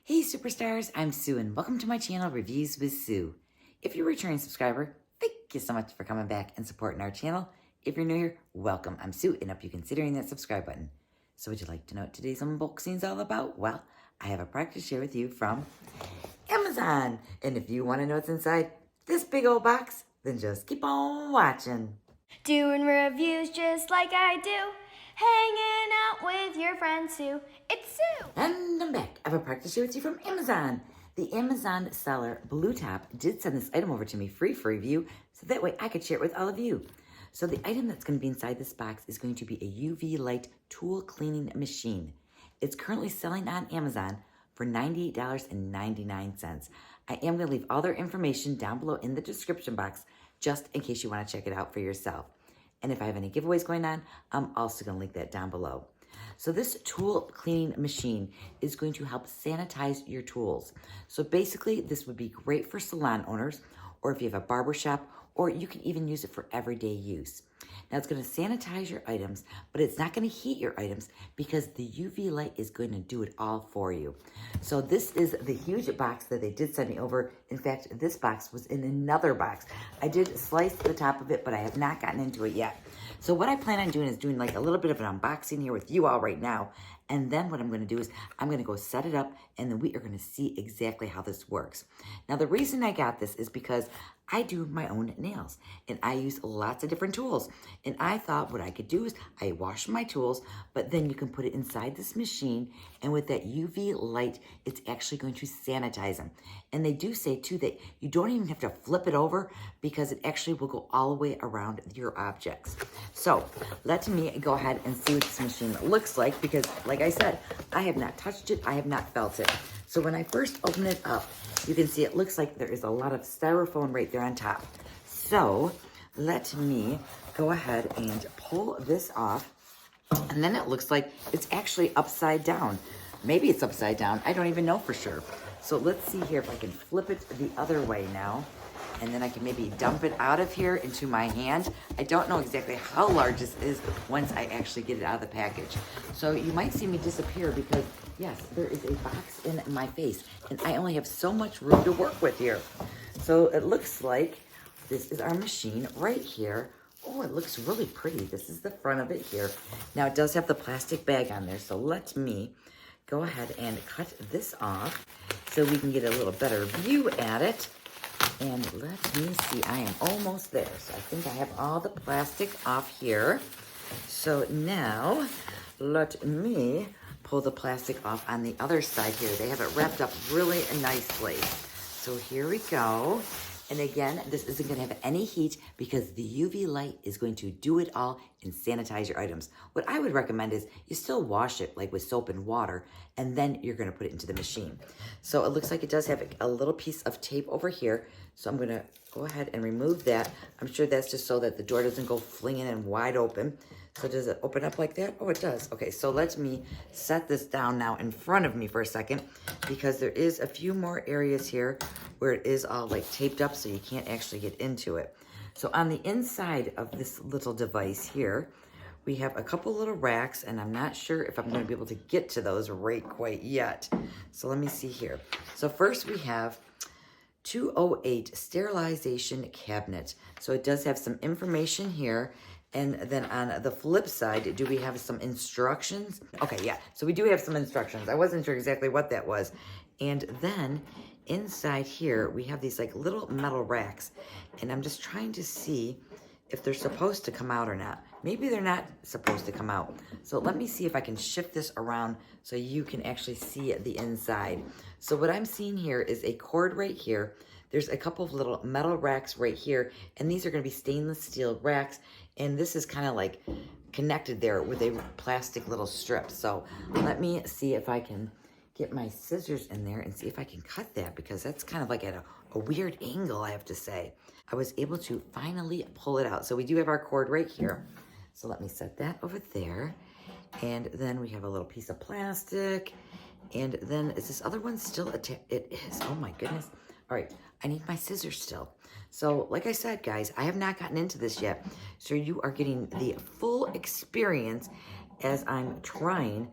Hey superstars, I'm Sue and welcome to my channel Reviews with Sue. If you're a returning subscriber, thank you so much for coming back and supporting our channel. If you're new here, welcome. I'm Sue and hope you're considering that subscribe button. So would you like to know what today's unboxing is all about? Well, I have a product to share with you from Amazon. And if you want to know what's inside this big old box, then just keep on watching. Doing reviews just like I do. Hanging out with your friend Sue. It's Sue! And I'm back. I have a product to share with you from Amazon. The Amazon seller BLUETOP did send this item over to me free for review, so that way I could share it with all of you. So the item that's going to be inside this box is going to be a UV light tool cleaning machine. It's currently selling on Amazon for $98.99. I am going to leave all their information down below in the description box, just in case you want to check it out for yourself. And if I have any giveaways going on, I'm also going to link that down below. So this tool cleaning machine is going to help sanitize your tools. So basically, this would be great for salon owners, or if you have a barber shop, or you can even use it for everyday use. Now it's going to sanitize your items, but it's not going to heat your items because the UV light is going to do it all for you. So this is the huge box that they did send me over. In fact, this box was in another box. I did slice the top of it, but I have not gotten into it yet. So what I plan on doing is doing like a little bit of an unboxing here with you all right now. And then what I'm going to do is I'm going to go set it up, and then we are going to see exactly how this works. Now, the reason I got this is because I do my own nails, and I use lots of different tools. And I thought what I could do is I wash my tools, but then you can put it inside this machine, and with that UV light, it's actually going to sanitize them. And they do say, too, that you don't even have to flip it over because it actually will go all the way around your objects. So let me go ahead and see what this machine looks like because, like I said, I have not touched it. I have not felt it. So when I first open it up, you can see it looks like there is a lot of styrofoam right there on top. So let me go ahead and pull this off. And then it looks like it's actually upside down. Maybe it's upside down. I don't even know for sure. So let's see here if I can flip it the other way now. And then I can maybe dump it out of here into my hand. I don't know exactly how large this is once I actually get it out of the package. So you might see me disappear because, yes, there is a box in my face. And I only have so much room to work with here. So it looks like this is our machine right here. Oh, it looks really pretty. This is the front of it here. Now, it does have the plastic bag on there. So let me go ahead and cut this off so we can get a little better view at it. And let me see, I am almost there. So I think I have all the plastic off here. So now let me pull the plastic off on the other side here. They have it wrapped up really nicely. So here we go. And again, this isn't going to have any heat because the UV light is going to do it all and sanitize your items. What I would recommend is you still wash it like with soap and water, and then you're going to put it into the machine. So it looks like it does have a little piece of tape over here. So I'm going to go ahead and remove that. I'm sure that's just so that the door doesn't go flinging and wide open. So does it open up like that? Oh, it does. Okay, so let me set this down now in front of me for a second because there is a few more areas here where it is all like taped up so you can't actually get into it. So on the inside of this little device here, we have a couple little racks, and I'm not sure if I'm going to be able to get to those right quite yet. So let me see here. So first we have 208 sterilization cabinet. So it does have some information here. And then on the flip side, do we have some instructions? Okay, yeah. So we do have some instructions. I wasn't sure exactly what that was. And then inside here, we have these like little metal racks. And I'm just trying to see if they're supposed to come out or not. Maybe they're not supposed to come out. So let me see if I can shift this around so you can actually see the inside. So what I'm seeing here is a cord right here. There's a couple of little metal racks right here, and these are going to be stainless steel racks, and this is kind of like connected there with a plastic little strip. So let me see if I can get my scissors in there and see if I can cut that because that's kind of like at a weird angle, I have to say. I was able to finally pull it out. So we do have our cord right here. So let me set that over there. And then we have a little piece of plastic. And then is this other one still attached? It is. Oh my goodness. All right. I need my scissors still. So like I said, guys, I have not gotten into this yet. So you are getting the full experience as I'm trying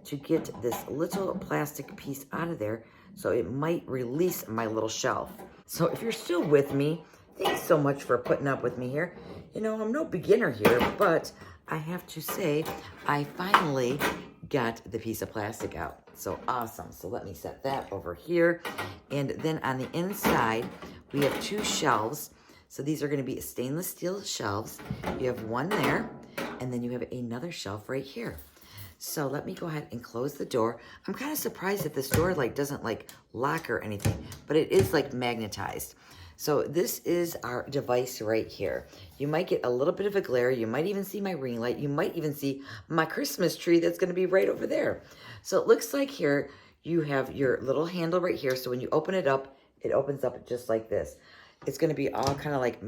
to get this little plastic piece out of there so it might release my little shelf. So if you're still with me, thanks so much for putting up with me here. You know, I'm no beginner here, but I have to say, I finally got the piece of plastic out. So awesome. So let me set that over here. And then on the inside, we have 2 shelves. So these are going to be stainless steel shelves. You have one there, and then you have another shelf right here. So let me go ahead and close the door. I'm kind of surprised that this door doesn't lock or anything, but it is magnetized. So this is our device right here. You might get a little bit of a glare. You might even see my ring light. You might even see my Christmas tree that's going to be right over there. So it looks like here you have your little handle right here. So when you open it up, it opens up just like this. It's going to be all kind of like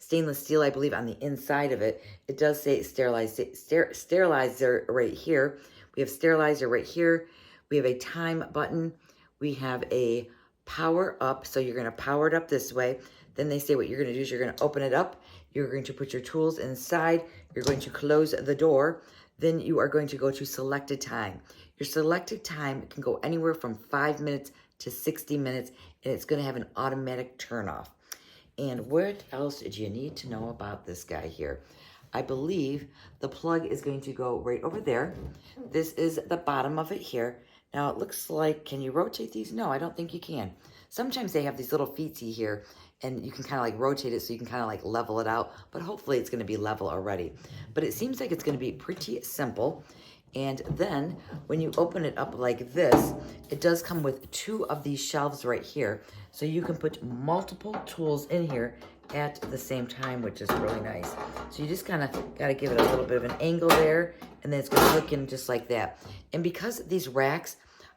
stainless steel, I believe, on the inside of it. It does say sterilizer right here. We have sterilizer right here. We have a time button. We have a power up. So you're going to power it up this way. Then they say what you're going to do is you're going to open it up. You're going to put your tools inside. You're going to close the door. Then you are going to go to selected time. Your selected time can go anywhere from 5 minutes to 60 minutes, and it's going to have an automatic turn off. And what else do you need to know about this guy here? I believe the plug is going to go right over there. This is the bottom of it here. Now it looks like, can you rotate these? No, I don't think you can. Sometimes they have these little feetsy here, and you can kind of rotate it so you can kind of level it out, but hopefully it's going to be level already. But it seems like it's going to be pretty simple. And then when you open it up like this, it does come with 2 of these shelves right here. So you can put multiple tools in here at the same time, which is really nice. So you just kind of got to give it a little bit of an angle there, and then it's going to hook in just like that. And because these racks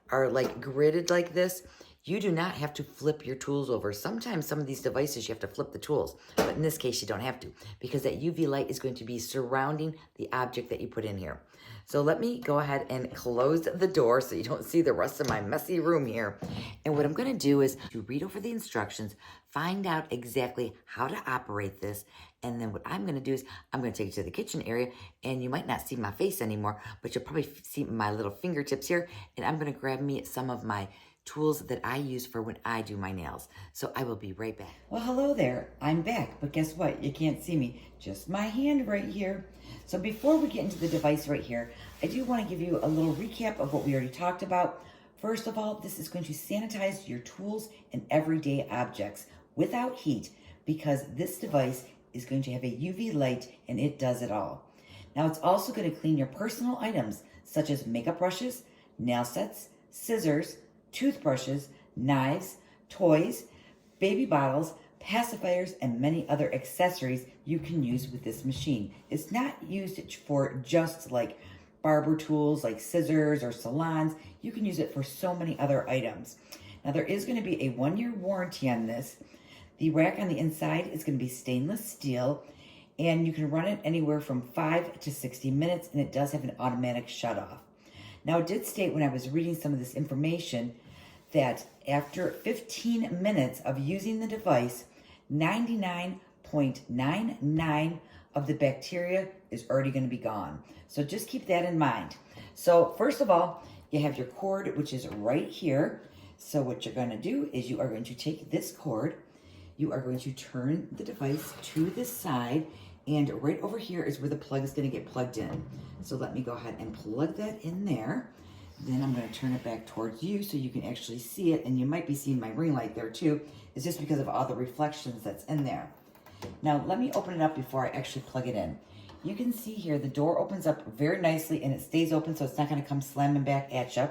are gridded like this, you do not have to flip your tools over. Sometimes some of these devices, you have to flip the tools. But in this case, you don't have to, because that UV light is going to be surrounding the object that you put in here. So let me go ahead and close the door so you don't see the rest of my messy room here. And what I'm going to do is to read over the instructions, find out exactly how to operate this. And then what I'm going to do is I'm going to take you to the kitchen area, and you might not see my face anymore, but you'll probably see my little fingertips here. And I'm going to grab me some of my tools that I use for when I do my nails. So I will be right back. Well, hello there. I'm back, but guess what? You can't see me. Just my hand right here. So before we get into the device right here, I do want to give you a little recap of what we already talked about. First of all, this is going to sanitize your tools and everyday objects without heat, because this device is going to have a UV light, and it does it all. Now it's also going to clean your personal items such as makeup brushes, nail sets, scissors, toothbrushes, knives, toys, baby bottles, pacifiers, and many other accessories you can use with this machine. It's not used for just barber tools like scissors or salons. You can use it for so many other items. Now there is going to be a 1-year warranty on this. The rack on the inside is going to be stainless steel, and you can run it anywhere from 5 to 60 minutes, and it does have an automatic shut off. Now it did state when I was reading some of this information that after 15 minutes of using the device, 99.99 of the bacteria is already going to be gone. So just keep that in mind. So first of all, you have your cord, which is right here. So what you're going to do is you are going to take this cord, you are going to turn the device to this side, and right over here is where the plug is going to get plugged in. So let me go ahead and plug that in there. Then I'm going to turn it back towards you so you can actually see it, and you might be seeing my ring light there too. It's just because of all the reflections that's in there. Now let me open it up before I actually plug it in. You can see here the door opens up very nicely, and it stays open so it's not going to come slamming back at you.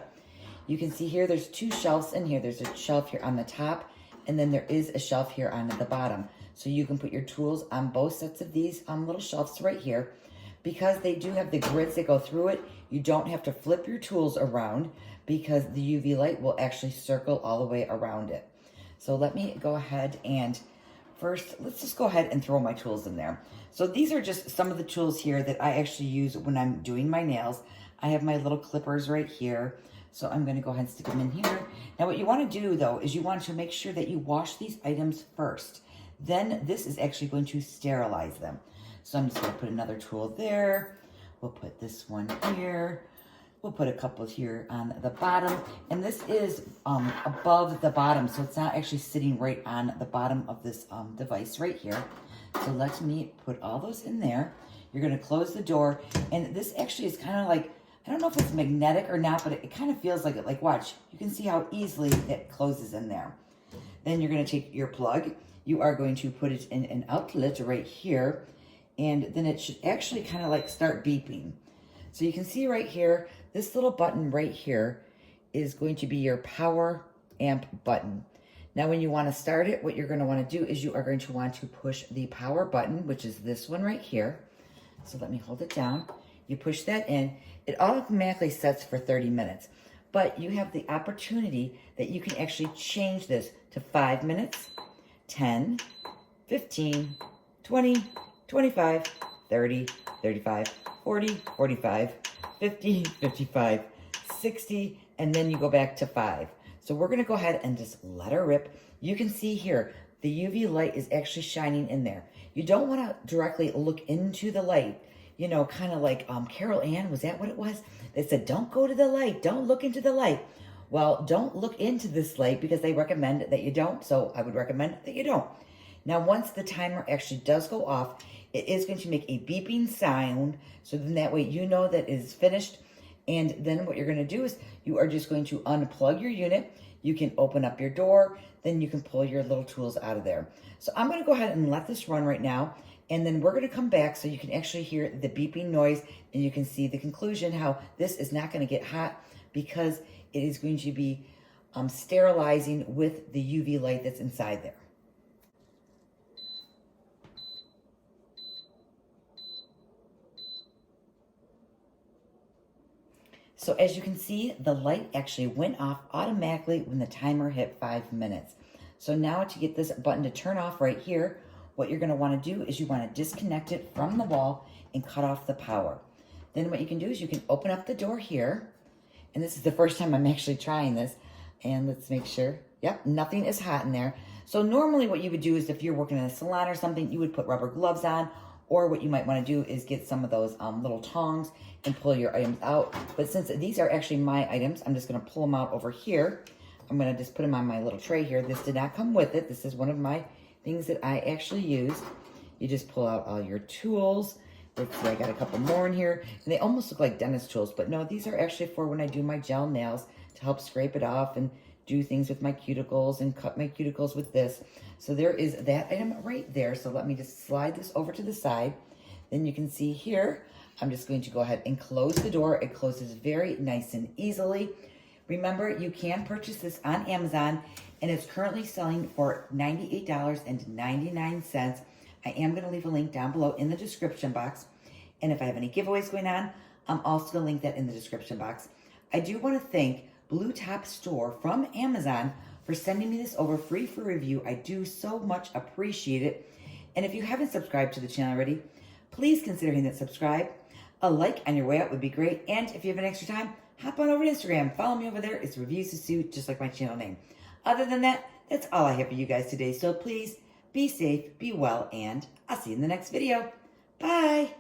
You can see here there's 2 shelves in here. There's a shelf here on the top, and then there is a shelf here on the bottom. So you can put your tools on both sets of these little shelves right here. Because they do have the grids that go through it, you don't have to flip your tools around, because the UV light will actually circle all the way around it. So let me go ahead and first, let's just go ahead and throw my tools in there. So these are just some of the tools here that I actually use when I'm doing my nails. I have my little clippers right here. So I'm going to go ahead and stick them in here. Now what you want to do though is you want to make sure that you wash these items first. Then this is actually going to sterilize them. So I'm just going to put another tool there. We'll put this one here. We'll put a couple here on the bottom. And this is above the bottom, so it's not actually sitting right on the bottom of this device right here. So let me put all those in there. You're gonna close the door. And this actually is kind of like, I don't know if it's magnetic or not, but it kind of feels like it. Like, watch, you can see how easily it closes in there. Then you're gonna take your plug. You are going to put it in an outlet right here. And then it should actually kind of like start beeping. So you can see right here, this little button right here is going to be your power amp button. Now, when you want to start it, what you're going to want to do is you are going to want to push the power button, which is this one right here. So let me hold it down. You push that in. It automatically sets for 30 minutes. But you have the opportunity that you can actually change this to 5 minutes, 10, 15, 20, 25, 30, 35, 40, 45, 50, 55, 60, and then you go back to 5. So we're gonna go ahead and just let her rip. You can see here, the UV light is actually shining in there. You don't wanna directly look into the light, you know, kind of like Carol Ann, was that what it was? They said, don't go to the light, don't look into the light. Well, don't look into this light because they recommend that you don't, so I would recommend that you don't. Now, once the timer actually does go off, it is going to make a beeping sound, so then that way you know that it is finished. And then what you're going to do is you are just going to unplug your unit. You can open up your door, then you can pull your little tools out of there. So I'm going to go ahead and let this run right now, and then we're going to come back so you can actually hear the beeping noise, and you can see the conclusion how this is not going to get hot because it is going to be sterilizing with the UV light that's inside there. So as you can see, the light actually went off automatically when the timer hit 5 minutes. So now to get this button to turn off right here, what you're going to want to do is you want to disconnect it from the wall and cut off the power. Then what you can do is you can open up the door here. And this is the first time I'm actually trying this. And let's make sure. Yep, nothing is hot in there. So normally what you would do is if you're working in a salon or something, you would put rubber gloves on. Or what you might want to do is get some of those little tongs and pull your items out. But since these are actually my items, I'm just going to pull them out over here. I'm going to just put them on my little tray here. This did not come with it. This is one of my things that I actually used. You just pull out all your tools. Let's see, I got a couple more in here. And they almost look like dentist tools. But no, these are actually for when I do my gel nails to help scrape it off and do things with my cuticles and cut my cuticles with this. So there is that item right there. So let me just slide this over to the side. Then you can see here, I'm just going to go ahead and close the door. It closes very nice and easily. Remember, you can purchase this on Amazon and it's currently selling for $98.99. I am going to leave a link down below in the description box. And if I have any giveaways going on, I'm also going to link that in the description box. I do want to thank BLUETOP Store from Amazon for sending me this over free for review. I do so much appreciate it. And if you haven't subscribed to the channel already, please consider hitting that subscribe. A like on your way out would be great. And if you have an extra time, hop on over to Instagram. Follow me over there. It's reviewswithsue, just like my channel name. Other than that, that's all I have for you guys today. So please be safe, be well, and I'll see you in the next video. Bye.